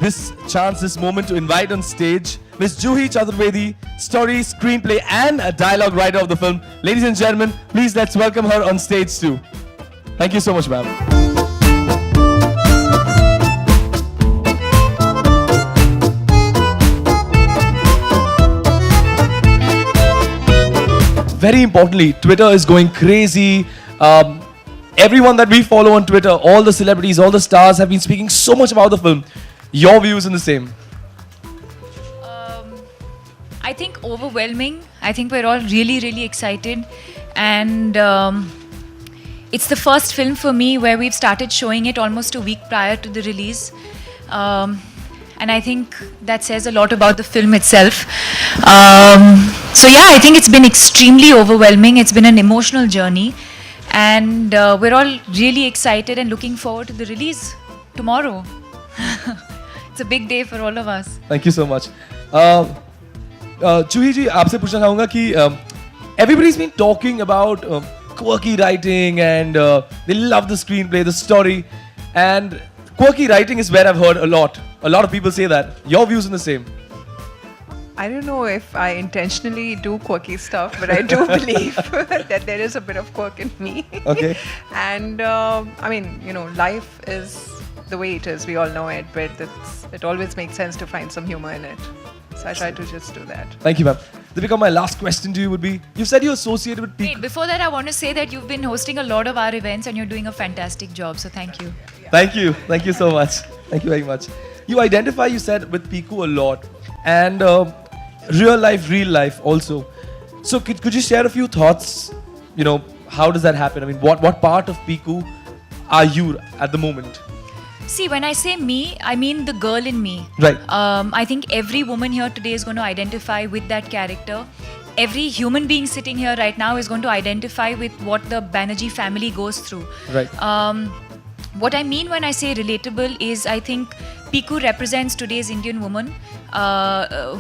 this chance, this moment to invite on stage Miss Juhi Chaturvedi, story, screenplay and a dialogue writer of the film. Ladies and gentlemen, please let's welcome her on stage too. Thank you so much, ma'am. Very importantly, Twitter is going crazy. Everyone that we follow on Twitter, all the celebrities, all the stars have been speaking so much about the film. Your views in the same? I think overwhelming. I think we're all really, really excited. And it's the first film for me where we've started showing it almost a week prior to the release. And I think that says a lot about the film itself. So yeah, I think it's been extremely overwhelming. It's been an emotional journey. And we're all really excited and looking forward to the release tomorrow. It's a big day for all of us. Thank you so much. Juhi ji, आपसे पूछना चाहूँगा कि everybody's been talking about quirky writing and they love the screenplay, the story, and quirky writing is where I've heard a lot. A lot of people say that. Your views in the same? I don't know if I intentionally do quirky stuff, but I do believe that there is a bit of quirk in me. Okay. And I mean, you know, life is the way it is. We all know it, but it always makes sense to find some humor in it. So I try to just do that. Thank you, ma'am. Deepika, my last question to you would be, you said you're associated with people. Wait, before that, I want to say that you've been hosting a lot of our events and you're doing a fantastic job. So thank you. Thank you. Thank you so much. Thank you very much. You identify, you said, with Piku a lot. And real life also. So could you share a few thoughts? You know, how does that happen? I mean, what part of Piku are you at the moment? See, when I say me, I mean the girl in me. Right. I think every woman here today is going to identify with that character. Every human being sitting here right now is going to identify with what the Banerjee family goes through. Right. What I mean when I say relatable is I think Piku represents today's Indian woman,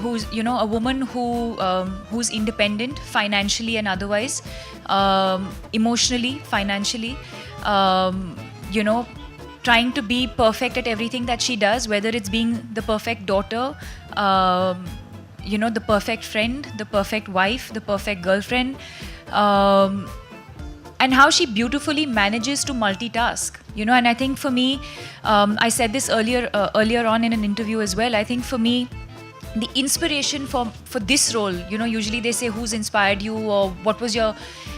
who's, you know, a woman who's independent financially and otherwise, emotionally, financially, you know, trying to be perfect at everything that she does, whether it's being the perfect daughter, you know, the perfect friend, the perfect wife, the perfect girlfriend, and how she beautifully manages to multitask, you know. And I think for me, I said this earlier on in an interview as well, I think for me, the inspiration for this role, you know, usually they say who's inspired you or what was your...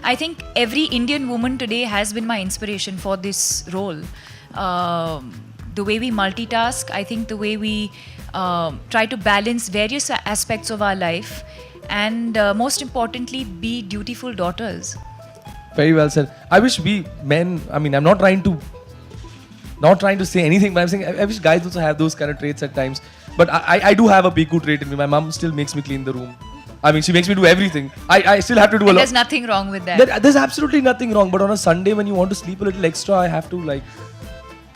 I think every Indian woman today has been my inspiration for this role. The way we multitask, I think the way we try to balance various aspects of our life, and most importantly, be dutiful daughters. Very well said. I wish we men, I mean, I'm not trying to say anything, but I'm saying I wish guys also have those kind of traits at times. But I do have a Piku trait in me. My mom still makes me clean the room. I mean, she makes me do everything. I still have to do a lot. There's nothing wrong with that. There's absolutely nothing wrong. But on a Sunday when you want to sleep a little extra, I have to like...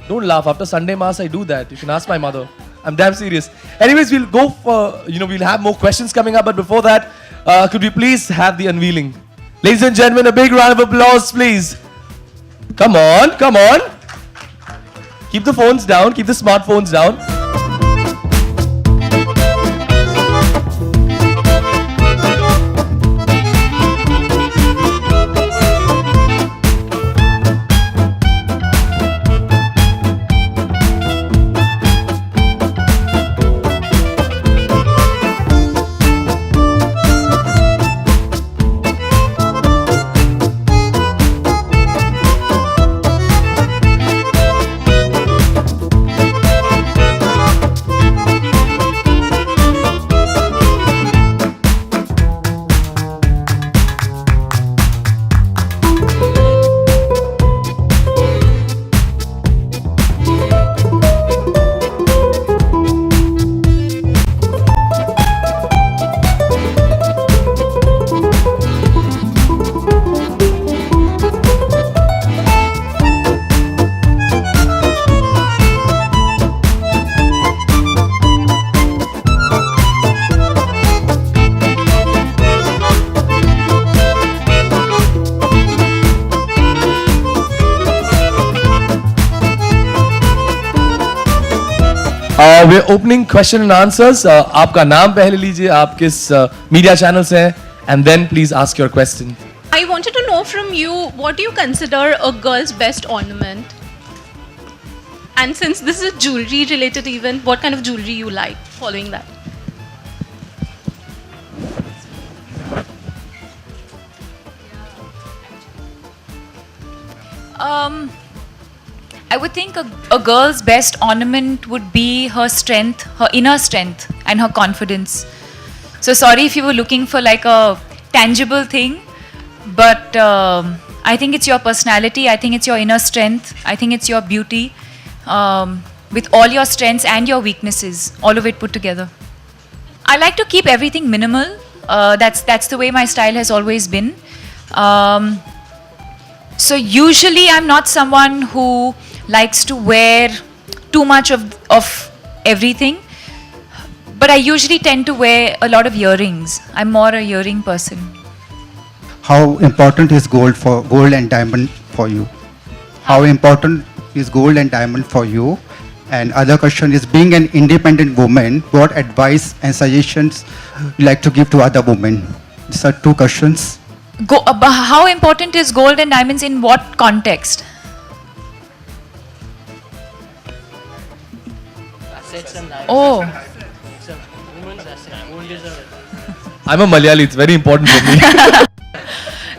Don't laugh. After Sunday Mass, I do that. You can ask my mother. I'm damn serious. Anyways, we'll go for, you know, we'll have more questions coming up. But before that, could we please have the unveiling? Ladies and gentlemen, a big round of applause, please. Come on, come on. Keep the phones down. Keep the smartphones down. we're opening question and answers. आपका नाम पहले लीजिए, आप किस media channel से हैं, and then please ask your question. I wanted to know from you, what do you consider a girl's best ornament? And since this is a jewelry related event, what kind of jewelry you like following that? I would think a girl's best ornament would be her strength, her inner strength, and her confidence. So sorry if you were looking for like a tangible thing, but I think it's your personality, I think it's your inner strength, I think it's your beauty, with all your strengths and your weaknesses, all of it put together. I like to keep everything minimal. That's the way my style has always been. So usually I'm not someone who likes to wear too much of everything, but I usually tend to wear a lot of earrings. I'm more a earring person. How important is gold and diamond for you? How important is gold and diamond for you? And other question is, being an independent woman, what advice and suggestions you like to give to other women? These are two questions. How important is gold and diamonds in what context? Oh. I'm a Malayali, it's very important for me.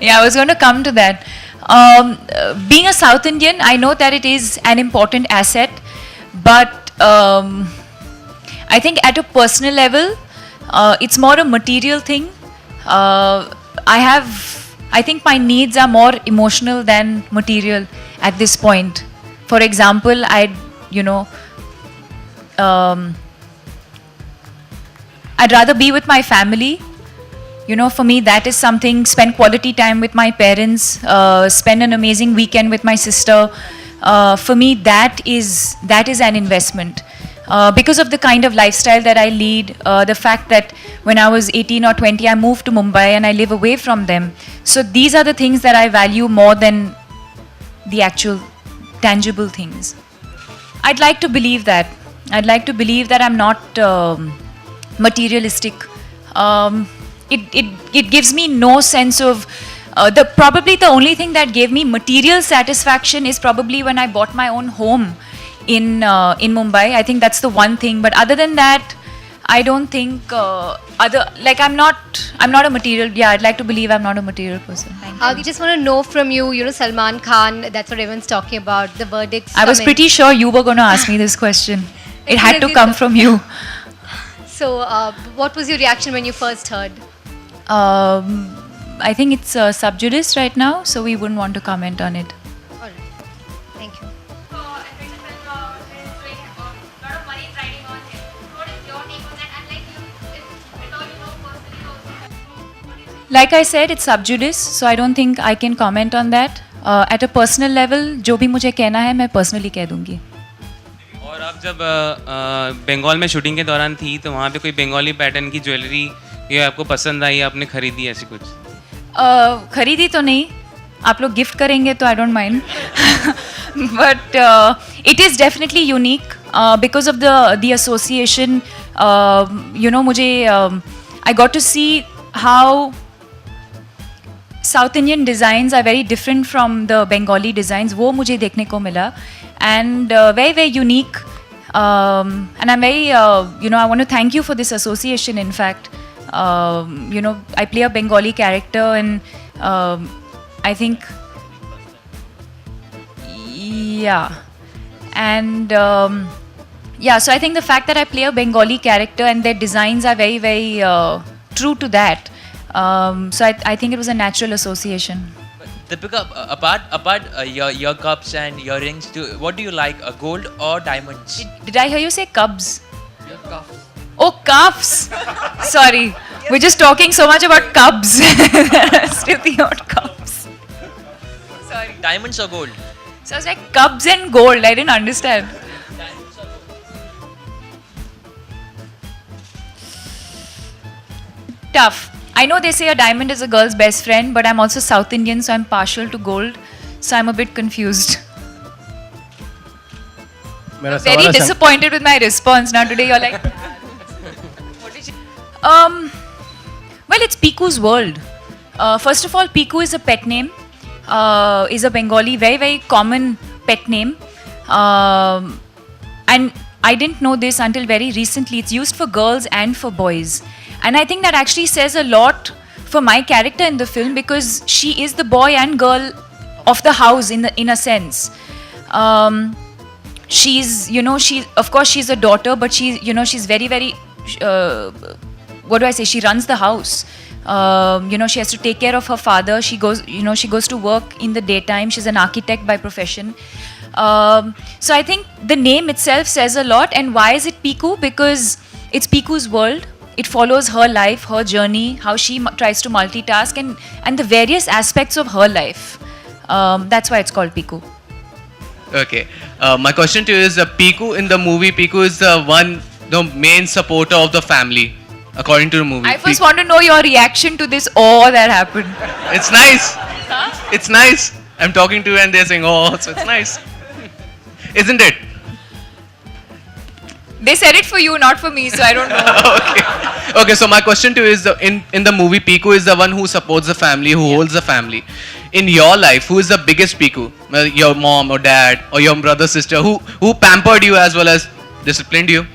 Yeah, I was going to come to that. Being a South Indian, I know that it is an important asset, but I think at a personal level, it's more a material thing. I think my needs are more emotional than material at this point. For example, I'd rather be with my family. For me, that is something. Spend quality time with my parents. Spend an amazing weekend with my sister. For me, that is an investment. Because of the kind of lifestyle that I lead, the fact that when I was 18 or 20, I moved to Mumbai and I live away from them. So these are the things that I value more than the actual tangible things. I'd like to believe that. I'm not materialistic. It gives me no sense of probably the only thing that gave me material satisfaction is probably when I bought my own home in Mumbai. I think that's the one thing. But other than that, I don't think I'm not a material. Yeah, I'd like to believe I'm not a material person. We just want to know from you, Salman Khan, that's what everyone's talking about, the verdicts. I was pretty sure you were going to ask me this question. It had to come from you. So, what was your reaction when you first heard? I think it's sub judice right now, so we wouldn't want to comment on it. All right. Thank you. Like I said, it's sub judice, so I don't think I can comment on that. At a personal level, जो भी मुझे कहना है, मैं personally कह दूँगी. और आप जब बंगाल में शूटिंग के दौरान थी, तो वहाँ पे कोई बंगाली पैटर्न की ज्वेलरी ये आपको पसंद आई, आपने खरीदी ऐसी कुछ? खरीदी तो नहीं, आप लोग गिफ्ट करेंगे तो I don't mind. But it is definitely unique because of the association. मुझे I got to see how South Indian designs are very different from the Bengali designs. वो मुझे देखने को मिला, and very very unique. And I'm very I want to thank you for this association. In fact, I play a Bengali character, and I think so I think the fact that I play a Bengali character and their designs are very very true to that. So I think it was a natural association. Deepika, apart your cups and your rings, what do you like, gold or diamonds? Did I hear you say cubs? Your cuffs. Oh, cuffs. Sorry, we're just talking so much about cubs. Still the odd cups. Sorry. Diamonds or gold? So I was like cubs and gold. I didn't understand. Diamonds or gold? Tough. I know they say a diamond is a girl's best friend, but I'm also South Indian, so I'm partial to gold. So I'm a bit confused. मेरा Very सवाल है disappointed with my response. Now today you're like, what is she? Well, it's Piku's world. First of all, Piku is a pet name. Is a Bengali, very very common pet name. And I didn't know this until very recently. It's used for girls and for boys. And I think that actually says a lot for my character in the film because she is the boy and girl of the house in a sense. She's, she, of course she's a daughter, but she's very, very, what do I say? She runs the house. She has to take care of her father. She goes to work in the daytime. She's an architect by profession. So I think the name itself says a lot. And why is it Piku? Because it's Piku's world. It follows her life, her journey, how she tries to multitask and the various aspects of her life. That's why it's called Piku. Okay. My question to you is, Piku in the movie, Piku is the main supporter of the family, according to the movie. I first want to know your reaction to this awe that happened. It's nice. It's nice. I'm talking to you and they're saying, oh, so it's nice. Isn't it? They said it for you, not for me, so I don't know. Okay, so my question to you is, in the movie, Piku is the one who supports the family, who holds the family. In your life, who is the biggest Piku? Your mom or dad or your brother, sister, who pampered you as well as disciplined you?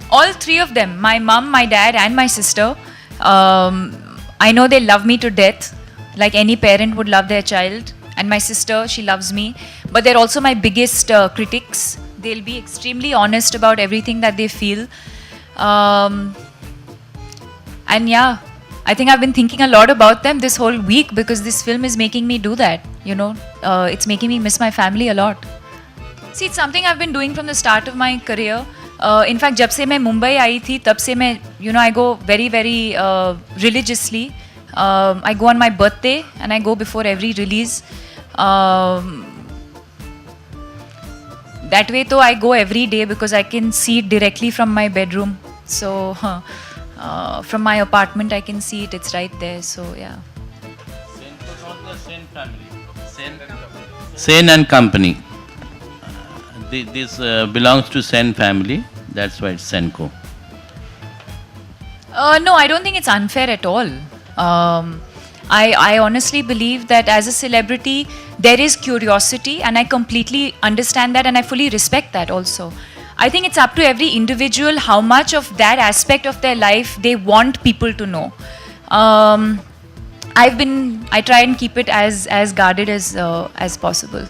All three of them, my mom, my dad and my sister. I know they love me to death, like any parent would love their child. And my sister, she loves me. But they're also my biggest critics. They'll be extremely honest about everything that they feel. And yeah, I think I've been thinking a lot about them this whole week because this film is making me do that. It's making me miss my family a lot. See, it's something I've been doing from the start of my career. In fact, जब से मैं मुंबई आई थी, तब से मैं, I go very, very religiously. I go on my birthday and I go before every release. That way, though, I go every day because I can see it directly from my bedroom. So, from my apartment, I can see it. It's right there. So, yeah. Senco, not the Sen family. Sen and company. This belongs to Sen family. That's why it's Senco. No, I don't think it's unfair at all. I honestly believe that as a celebrity, there is curiosity and I completely understand that and I fully respect that also. I think it's up to every individual how much of that aspect of their life they want people to know. I try and keep it as guarded as possible.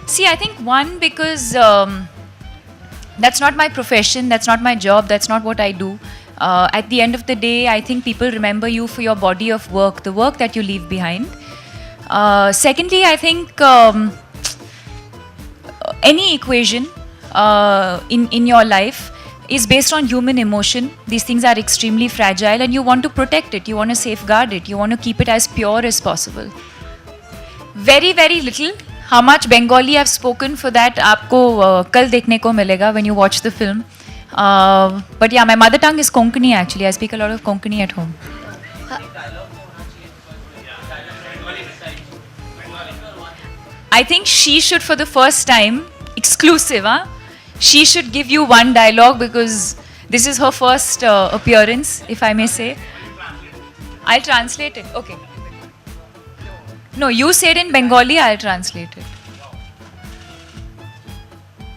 See, I think one, because that's not my profession, that's not my job, that's not what I do. At the end of the day, I think people remember you for your body of work, the work that you leave behind. Secondly, I think any equation in your life is based on human emotion. These things are extremely fragile and you want to protect it, you want to safeguard it, you want to keep it as pure as possible. Very, very little. How much Bengali I've spoken for that, आपको कल देखने को मिलेगा when you watch the film. But yeah, my mother tongue is Konkani actually. I speak a lot of Konkani at home. I think she should, for the first time, exclusive, she should give you one dialogue because this is her first appearance, if I may say. I'll translate it. Okay. No, you say it in Bengali, I'll translate it.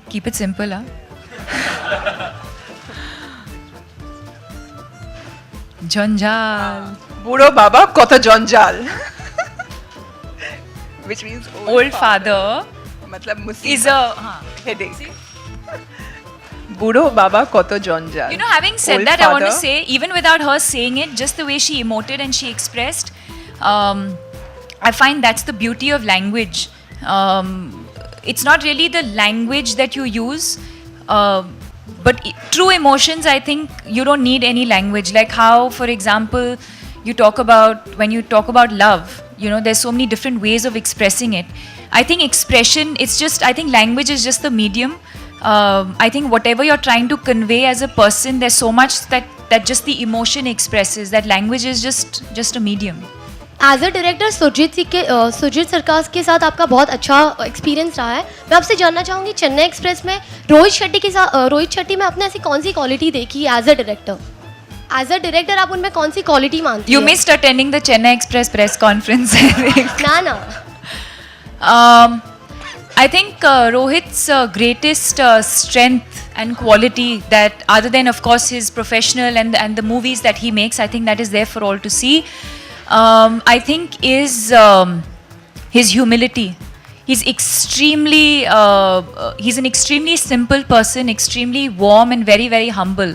Keep it simple, huh? Janjal. Buro Baba Kota Janjal. Which means Old father matlab is a headache. Buro Baba Koto Janjal. Having said Old that, I want to father. say, even without her saying it, just the way she emoted and she expressed, I find that's the beauty of language. It's not really the language that you use, but true emotions, I think you don't need any language. Like how, for example, when you talk about love, there's so many different ways of expressing it. I think I think language is just the medium. I think whatever you're trying to convey as a person, there's so much that just the emotion expresses, that language is just a medium. As a director Sujit सरकास के साथ आपका बहुत अच्छा experience रहा है. मैं आपसे जानना चाहूँगी चेन्नई एक्सप्रेस में रोहित शेट्टी में आपने ऐसी कौन सी क्वालिटी देखी as a director? As a director आप उनमें कौन सी क्वालिटी मानती You हैं? missed attending the Chennai Express press conference, I think. ना. I think Rohit's greatest strength and quality, that other than of course his professional and the movies that he makes, I think that is there for all to see. I think is his humility. He's he's an extremely simple person, extremely warm and very, very humble.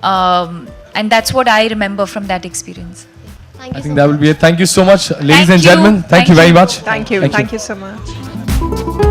And that's what I remember from that experience. Thank I you think so that much. will be it. Thank you so much, ladies Thank and you. gentlemen. Thank you very much. Thank you so much.